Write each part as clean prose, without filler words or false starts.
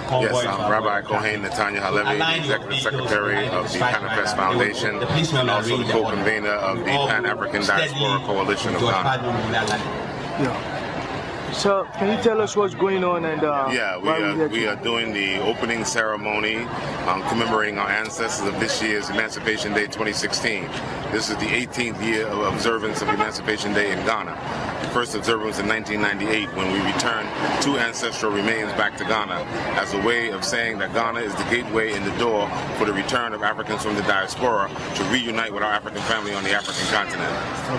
Yes, I'm Rabbai Kohain, Netanya Halevi, the Executive Secretary of the PANAFEST Foundation, and also the co-convener of the Pan-African Diaspora Coalition of Ghana. Yeah. So, can you tell us what's going on? And we are doing the opening ceremony commemorating our ancestors of this year's Emancipation Day 2016. This is the 18th year of observance of Emancipation Day in Ghana. The first observance in 1998 when we returned 2 ancestral remains back to Ghana as a way of saying that Ghana is the gateway in the door for the return of Africans from the diaspora to reunite with our African family on the African continent.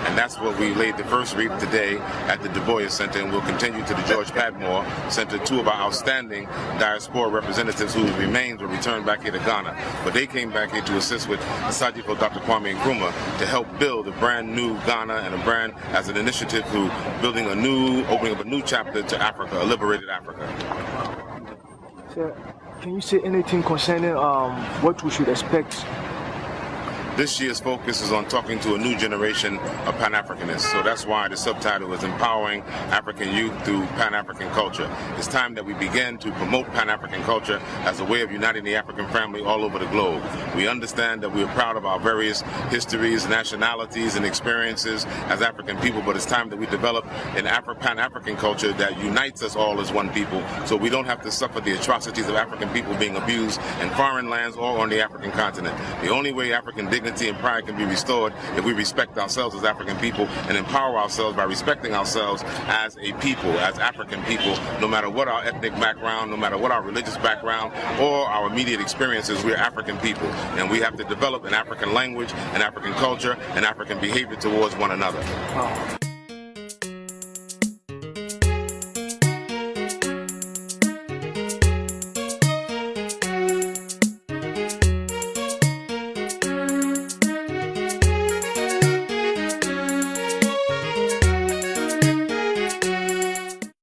And that's what we laid the first wreath today at the Du Bois Center, and we'll continue to the George Padmore Center. 2 of our outstanding diaspora representatives whose remains were returned back here to Ghana. But they came back here to assist with Sajifo Dr. Kwame Nkrumah to help build a brand new Ghana and a brand as an initiative to opening up a new chapter to Africa, a liberated Africa. So, can you say anything concerning what we should expect? This year's focus is on talking to a new generation of Pan-Africanists. So that's why the subtitle is Empowering African Youth Through Pan-African Culture. It's time that we begin to promote Pan-African culture as a way of uniting the African family all over the globe. We understand that we are proud of our various histories, nationalities, and experiences as African people, but it's time that we develop an Pan-African culture that unites us all as one people, so we don't have to suffer the atrocities of African people being abused in foreign lands or on the African continent. The only way African dignity and pride can be restored if we respect ourselves as African people and empower ourselves by respecting ourselves as a people, as African people, no matter what our ethnic background, no matter what our religious background or our immediate experiences. We're African people, and we have to develop an African language, an African culture, and African behavior towards one another.